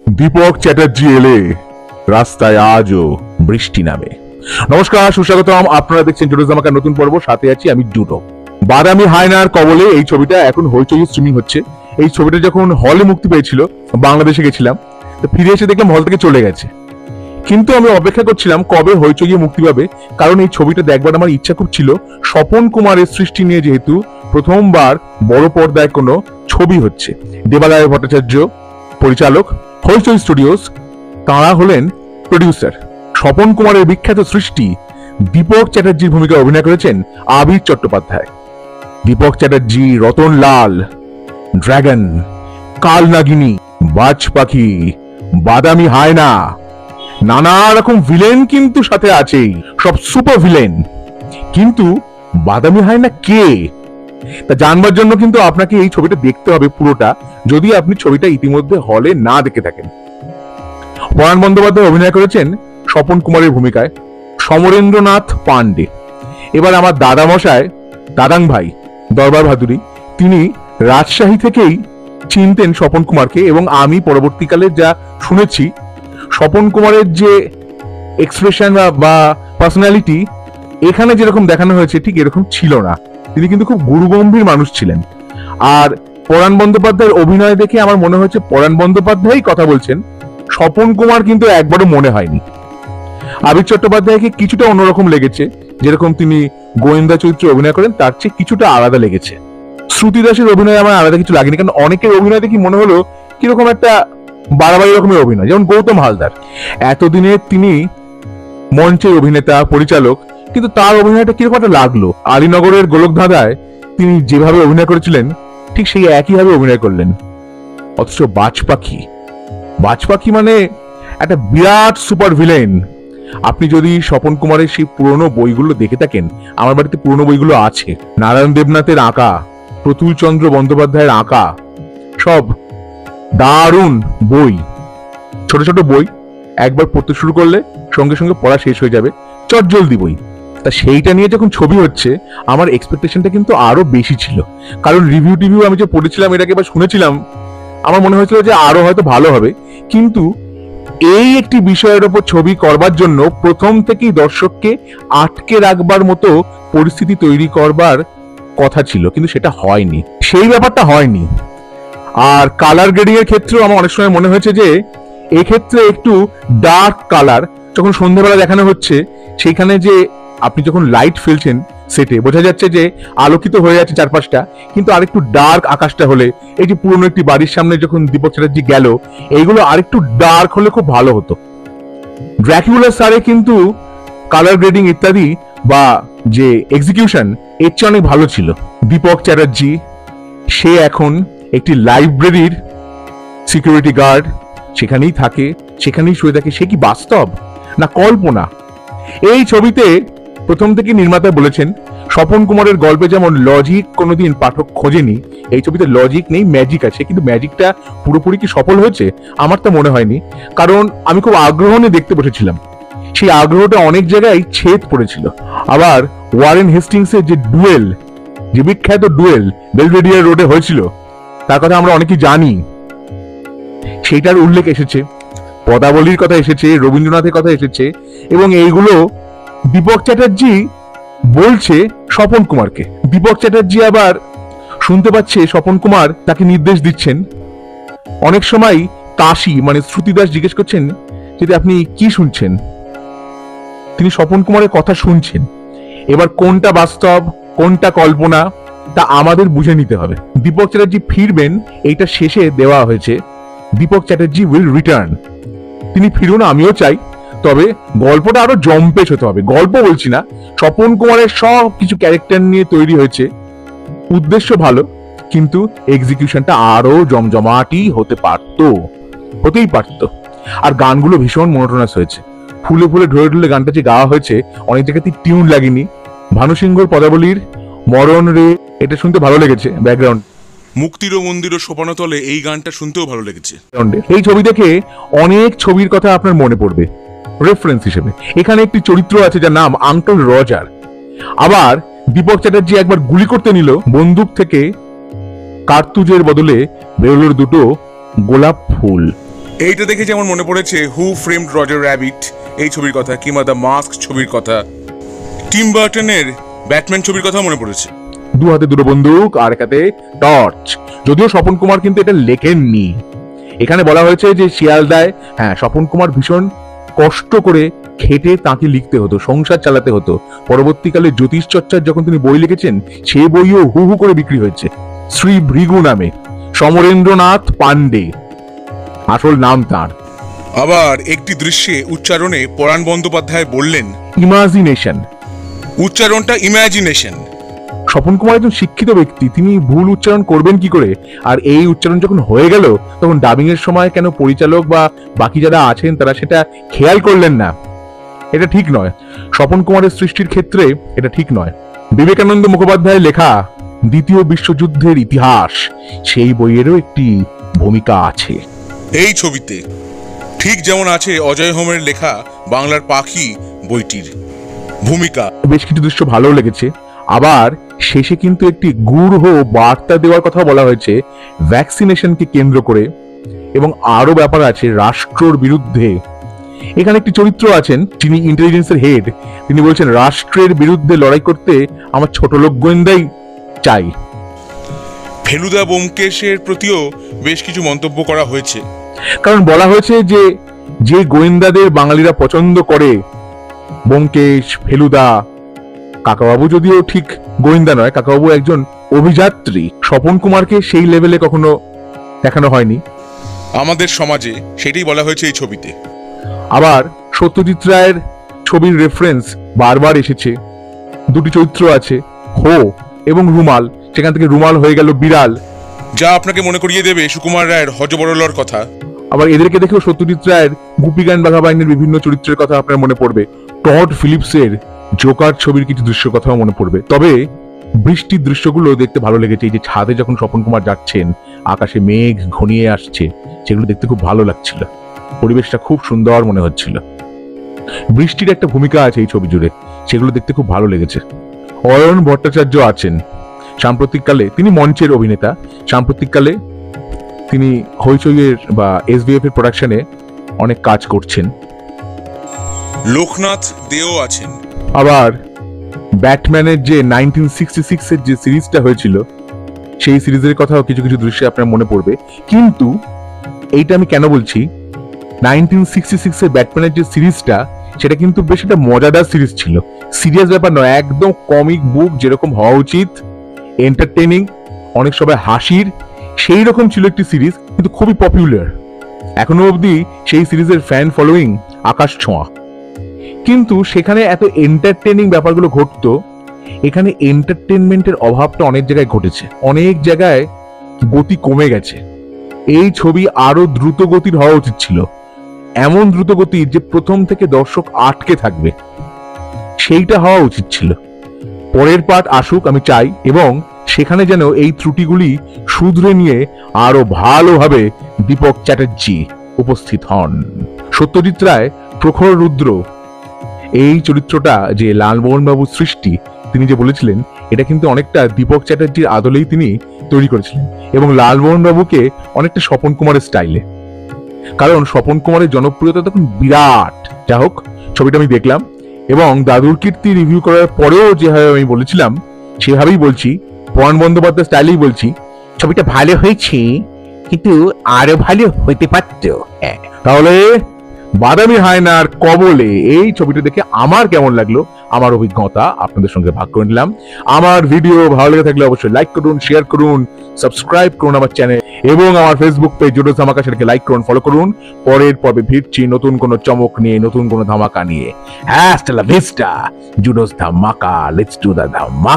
দীপক চ্যাটার্জি এলে রাস্তায় আজও বৃষ্টি নামে। নমস্কার, সুস্বাগতম। আপনারা দেখছেন জুডো জামাকার নতুন পর্ব, সাথে আছি আমি জুডো। বাদামি হায়নার কবলে এই ছবিটা এখন হইচই স্ট্রিমিং হচ্ছে। এই ছবিটা যখন হলে মুক্তি পেয়েছিল, বাংলাদেশে গেছিলাম, তো ফিরে এসে দেখলাম হল থেকে চলে গেছে। কিন্তু আমি অপেক্ষা করছিলাম কবে হইচই মুক্তি পাবে, কারণ এই ছবিটা দেখবার আমার ইচ্ছা খুব ছিল। স্বপন কুমারের সৃষ্টি নিয়ে যেহেতু প্রথমবার বড় পর্দায় কোনো ছবি হচ্ছে। দেবালয় ভট্টাচার্য পরিচালক, হইচই স্টুডিওস তাঁরা হলেন প্রডিউসার। স্বপন কুমারের বিখ্যাত সৃষ্টি দীপক চ্যাটার্জির ভূমিকায় অভিনয় করেছেন আবির চট্টোপাধ্যায়। দীপক চ্যাটার্জি, রতন লাল, ড্রাগন, কাল নাগিনী, বাজ পাখি, বাদামি হায়না, নানা রকম ভিলেন কিন্তু সাথে আছেই, সব সুপার ভিলেন। কিন্তু বাদামি হায়না কে, তা জানবার জন্য কিন্তু আপনাকে এই ছবিটা দেখতে হবে পুরোটা, যদি আপনি ছবিটা ইতিমধ্যে হলে না দেখে থাকেন। পরাণ বন্দ্যোপাধ্যায় অভিনয় করেছেন স্বপন কুমারের ভূমিকায়, সমরেন্দ্রনাথ পান্ডে। এবার আমার দাদামশাই, দাদাং ভাই দরবার ভাদুরী, তিনি রাজশাহী থেকেই চিনতেন স্বপন কুমারকে, এবং আমি পরবর্তীকালে যা শুনেছি স্বপন কুমারের যে এক্সপ্রেশন বা পার্সোনালিটি এখানে যেরকম দেখানো হয়েছে ঠিক এরকম ছিল না। তিনি কিন্তু খুব গুরুগম্ভীর মানুষ ছিলেন। আর পরাণ বন্দ্যোপাধ্যায়ের অভিনয় দেখে আমার মনে হয়েছে পরাণ বন্দ্যোপাধ্যায়ই কথা বলছেন, স্বপন কুমার কিন্তু একবারও মনে হয়নি। আবির চট্টোপাধ্যায়কে কিছুটা অন্যরকম লেগেছে, যেরকম তিনি গোয়েন্দা চরিত্রে অভিনয় করেন তার চেয়ে কিছুটা আলাদা লেগেছে। শ্রুতি দাসের অভিনয় আমার আলাদা কিছু লাগেনি, কারণ অনেকের অভিনয় দেখি মনে হলো কিরকম একটা বাড়াবাড়ি রকমের অভিনয়, যেমন গৌতম হালদার। এতদিনে তিনি মঞ্চের অভিনেতা, পরিচালক, কিন্তু তার অভিনয়টা কিরকম একটা লাগলো। আলীনগরের গোলকধাঁধায় তিনি যেভাবে অভিনয় করেছিলেন ঠিক সেই একইভাবে অভিনয় করলেন। অথচ বাজ পাখি মানে একটা বিরাট সুপার ভিলেন। আপনি যদি স্বপন কুমারের সেই পুরনো বইগুলো দেখে থাকেন, আমার বাড়িতে পুরনো বইগুলো আছে, নারায়ণ দেবনাথের আঁকা, প্রতুল চন্দ্র বন্দ্যোপাধ্যায়ের আঁকা, সব দারুণ বই, ছোট ছোট বই, একবার পড়তে শুরু করলে সঙ্গে সঙ্গে পড়া শেষ হয়ে যাবে, চটজলদি বই। তা সেইটা নিয়ে যখন ছবি হচ্ছে, আমার এক্সপেকটেশনটা কিন্তু আরো বেশি ছিল, কারণ রিভিউ আমি যে পড়েছিলাম এটাকে বা শুনেছিলাম, আমার মনে হয়েছিল যে আরো হয়তো ভালো হবে। কিন্তু এই একটি বিষয়ের উপর ছবি করবার জন্য প্রথম থেকেই দর্শককে আটকে রাখবার মতো পরিস্থিতি তৈরি করবার কথা ছিল, কিন্তু সেটা হয়নি, সেই ব্যাপারটা হয়নি। আর কালার গ্রেডিং এর ক্ষেত্রেও আমার অনেক সময় মনে হয়েছে যে এক্ষেত্রে একটু ডার্ক কালার যখন সন্ধ্যাবেলা দেখানো হচ্ছে, সেইখানে যে আপনি যখন লাইট ফেলছেন সেটে বোঝা যাচ্ছে যে আলোকিত হয়ে যাচ্ছে চারপাশটা, কিন্তু আরেকটু ডার্ক আকাশটা হলে, এই যে পুরনো একটি বাড়ির সামনে যখন দীপক চ্যাটার্জি গেল, এইগুলো আরেকটু ডার্ক হলে খুব ভালো হতো। ড্র্যাকুলা স্যারে কিন্তু কালার গ্রেডিং ইত্যাদি বা যে এক্সিকিউশন এর চেয়ে অনেক ভালো ছিল। দীপক চ্যাটার্জি সে এখন একটি লাইব্রেরির সিকিউরিটি গার্ড, সেখানেই থাকে, সেখানেই শুয়ে থাকে। সে কি বাস্তব না কল্পনা? এই ছবিতে প্রথম থেকে নির্মাতা বলেছেন স্বপন কুমারের গল্পে যেমন লজিক কোনোদিন পাঠক খোঁজেনি, এই ছবিতে লজিক নেই, ম্যাজিক আছে। কিন্তু ম্যাজিকটা পুরোপুরি কি সফল হয়েছে আমার তো মনে হয়নি, কারণ আমি খুব আগ্রহ নিয়ে দেখতে বসেছিলাম। সেই আগ্রহটা অনেক জায়গায় ছেদ পড়েছিল। আবার ওয়ারেন হেস্টিংসের যে ডুয়েল, যে বিখ্যাত ডুয়েল বেলভেডিয়ার রোডে হয়েছিল, তার কথা আমরা অনেকেই জানি, সেইটার উল্লেখ এসেছে, পদাবলীর কথা এসেছে, রবীন্দ্রনাথের কথা এসেছে, এবং এইগুলো দীপক চ্যাটার্জি বলছে স্বপন কুমারকে। দীপক চ্যাটার্জি আবার শুনতে পাচ্ছে স্বপন কুমার তাকে নির্দেশ দিচ্ছেন। অনেক সময় কাশি মানে শ্রুতি দাস জিজ্ঞেস করছেন যদি আপনি কি শুনছেন, তিনি স্বপন কুমারের কথা শুনছেন। এবার কোনটা বাস্তব কোনটা কল্পনা তা আমাদের বুঝে নিতে হবে। দীপক চ্যাটার্জি ফিরবেন এইটা শেষে দেওয়া হয়েছে, দীপক চ্যাটার্জি উইল রিটার্ন। তিনি ফিরুন, আমিও চাই, তবে গল্পটা আরো জম্পেশ হতে হবে। গল্প বলছি না, স্বপন কুমারের সব কিছু ক্যারেক্টার নিয়ে তৈরি হয়েছে, উদ্দেশ্য ভালো, কিন্তু এক্সিকিউশনটা আরো জমজমাটি হতেই পারত। আর গানগুলো ভীষণ মনোটোনাস হয়েছে, ফুলে ফুলে ঢলে ঢলে গানটা যে গাওয়া হয়েছে, অনেক জায়গাতে টিউন লাগেনি। ভানু সিংহর পদাবলীর মরণ রে, এটা শুনতে ভালো লেগেছে। ব্যাকগ্রাউন্ড মুক্তির মন্দির ও সোপানতলে এই গানটা শুনতেও ভালো লেগেছে। এই ছবি দেখে অনেক ছবির কথা আপনার মনে পড়বে রেফারেন্স হিসেবে। এখানে একটি চরিত্র আছে যার নাম আঙ্কেল রজার। আবার দীপক চ্যাটার্জি একবার গুলি করতে নিল, বন্দুক থেকে কার্তুজের বদলে বেরোলো দুটো গোলাপ ফুল। এইটা দেখে যেমন মনে পড়েছে হু ফ্রেমড রজার র্যাবিট এই ছবির কথা, কিংবা দ্য মাস্ক ছবির কথা, টিম বার্টনের ব্যাটম্যান ছবির কথা মনে পড়েছে। দু হাতে দুটো বন্দুক আর এক হাতে টর্চ। যদিও স্বপন কুমার কিন্তু এটা লেখেননি, এখানে বলা হয়েছে যে শিয়ালদায় স্বপন কুমার ভীষণ কষ্ট করে খেটে তাকে লিখতে হতো, সংসার চালাতে হতো। পরবর্তীকালে জ্যোতিষ চর্চার যখন তিনি বই লিখেছেন, সেই বইও হু হু করে বিক্রি হয়েছে। শ্রী ভৃগু নামে, সমরেন্দ্রনাথ পান্ডে আসল নাম তার। আবার একটি দৃশ্যে উচ্চারণে পরাণ বন্দ্যোপাধ্যায় বললেন ইমাজিনেশন। উচ্চারণটা ইমাজিনেশন। স্বপন কুমার একজন শিক্ষিত ব্যক্তি, তিনি ভুল উচ্চারণ করবেন কি করে? আর এই উচ্চারণ যখন হয়ে গেল, তখন ডাবিং এর সময় কেন পরিচালক বা বাকি যারা আছেন তারা সেটা খেয়াল করলেন না? এটা ঠিক নয়। স্বপন কুমারের সৃষ্টির ক্ষেত্রে এটা ঠিক নয়। বিবেকানন্দ মুখোপাধ্যায়ের লেখা দ্বিতীয় বিশ্বযুদ্ধের ইতিহাস, সেই বইয়েরও একটি ভূমিকা আছে এই ছবিতে, ঠিক যেমন আছে অজয় হোমের লেখা বাংলার পাখি বইটির ভূমিকা। বেশ কিছু দৃশ্য ভালো লেগেছে। আবার শেষে কিন্তু একটি গূঢ় বার্তা দেওয়ার কথা বলা হয়েছে ভ্যাকসিনেশনকে কেন্দ্র করে, এবং আরো ব্যাপার আছে রাষ্ট্রর বিরুদ্ধে। এখানে একটি চরিত্র আছেন যিনি ইন্টেলিজেন্সের হেড, তিনি বলছেন রাষ্ট্রের বিরুদ্ধে লড়াই করতে আমার ছোট লোক গোয়েন্দাই চাই। ফেলুদা ব্যোমকেশের প্রতিও বেশ কিছু মন্তব্য করা হয়েছে। কারণ বলা হয়েছে যে যে গোয়েন্দাদের বাঙালিরা পছন্দ করে, ব্যোমকেশ, ফেলুদা, কাকাবাবু যদিও ঠিক গোয়েন্দা নয়, কাকাবাবু একজন অভিযাত্রী, স্বপন কুমারকে সেই লেভেলে কখনো দেখানো হয়নি আমাদের সমাজে, সেটাই বলা হয়েছে এই ছবিতে। আবার সত্যজিৎ রায়ের ছবির রেফারেন্স বারবার এসেছে। দুটি চরিত্র আছে, হো এবং রুমাল, সেখান থেকে রুমাল হয়ে গেল বিড়াল, যা আপনাকে মনে করিয়ে দেবে সুকুমার রায়ের হজবরলর কথা। আবার এদেরকে দেখেও সত্যজিৎ রায়ের গুপিগান বাঘাবাহিনীর বিভিন্ন চরিত্রের কথা আপনার মনে পড়বে। টড ফিলিপসের জোকার ছবির কিছু দৃশ্যের কথাও মনে পড়বে। তবে বৃষ্টির দৃশ্যগুলো দেখতে ভালো লেগেছে। এই যে ছাদে যখন স্বপন কুমার যাচ্ছেন, আকাশে মেঘ ঘনিয়ে আসছে, সেগুলো দেখতে খুব ভালো লাগছিল, পরিবেশটা খুব সুন্দর মনে হচ্ছিল। বৃষ্টির একটা ভূমিকা আছে এই ছবি জুড়ে, সেগুলো দেখতে খুব ভালো লেগেছে। অয়ন ভট্টাচার্য আছেন, সাম্প্রতিককালে তিনি মঞ্চের অভিনেতা, সাম্প্রতিককালে তিনি হইচইয়ের বা এসবিএফ এর প্রোডাকশনে অনেক কাজ করছেন। লোকনাথ দেও আছেন। আবার ব্যাটম্যানের যে 1966 এর যে সিরিজটা হয়েছিল, সেই সিরিজের কথাও কিছু কিছু দৃশ্যে আপনার মনে পড়বে। কিন্তু এইটা আমি কেন বলছি, 1966 এর ব্যাটম্যানের যে সিরিজটা, সেটা কিন্তু বেশ একটা মজাদার সিরিজ ছিল, সিরিয়াস ব্যাপার নয়, একদম কমিক বুক যেরকম হওয়া উচিত, এন্টারটেইনিং, অনেক সময় হাসির, সেই রকম ছিল একটি সিরিজ, কিন্তু খুবই পপুলার। এখনো অবধি সেই সিরিজের ফ্যান ফলোয়িং আকাশ ছোঁয়া। কিন্তু সেখানে এত এন্টারটেইনিং ব্যাপারগুলো ঘটতো, এখানে এন্টারটেনমেন্টের অভাবটা অনেক জায়গায় ঘটেছে, অনেক জায়গায় গতি কমে গেছে। এই ছবি আরো দ্রুত গতির হওয়া উচিত ছিল, এমন দ্রুত গতি যে প্রথম থেকে দর্শক আটকে থাকবে, সেইটা হওয়া উচিত ছিল। পরের পার্ট আসুক আমি চাই, এবং সেখানে যেন এই ত্রুটিগুলি শুধরে নিয়ে আরো ভালোভাবে দীপক চ্যাটার্জি উপস্থিত হন। সত্যজিৎ রায় প্রখর রুদ্র, এই চরিত্রটা যে লালমোহন বাবুর সৃষ্টি, তিনি যে বলেছিলেন, এটা কিন্তু অনেকটা দীপক চ্যাটার্জির আদলেই তিনি তৈরি করেছিলেন, এবং লালমোহন বাবুকে অনেকটা স্বপন কুমারের স্টাইলে। কারণ স্বপন কুমারের জনপ্রিয়তা তখন বিরাট। যা হোক, ছবিটা আমি দেখলাম, এবং দাদুর কীর্তি রিভিউ করার পরেও যেভাবে আমি বলেছিলাম সেভাবেই বলছি, পরাণ বন্দ্যোপাধ্যায় স্টাইলেই বলছি, ছবিটা ভালো হয়েছে, কিন্তু আরো ভালো হইতে পারত। তাহলে বাদামি হায়নার কবলে এই ছবিটা দেখে আমার কেমন লাগলো, আমার অভিজ্ঞতা আপনাদের সঙ্গে ভাগ করে নিলাম। আমার ভিডিও ভালো লেগে থাকলে অবশ্যই লাইক করুন, শেয়ার করুন, সাবস্ক্রাইব করুন আমার চ্যানেল, এবং আমার ফেসবুক পেজ জুডোস ধামাকা, সেটাকে লাইক করুন, ফলো করুন। পরের পর্বে ফিরছি নতুন কোনো চমক নিয়ে, নতুন কোনো ধামাকা নিয়ে। হ্যাস্টা লা ভিস্টা, জুডোস ধামাকা, লেটস ডু দ্য ধামাকা।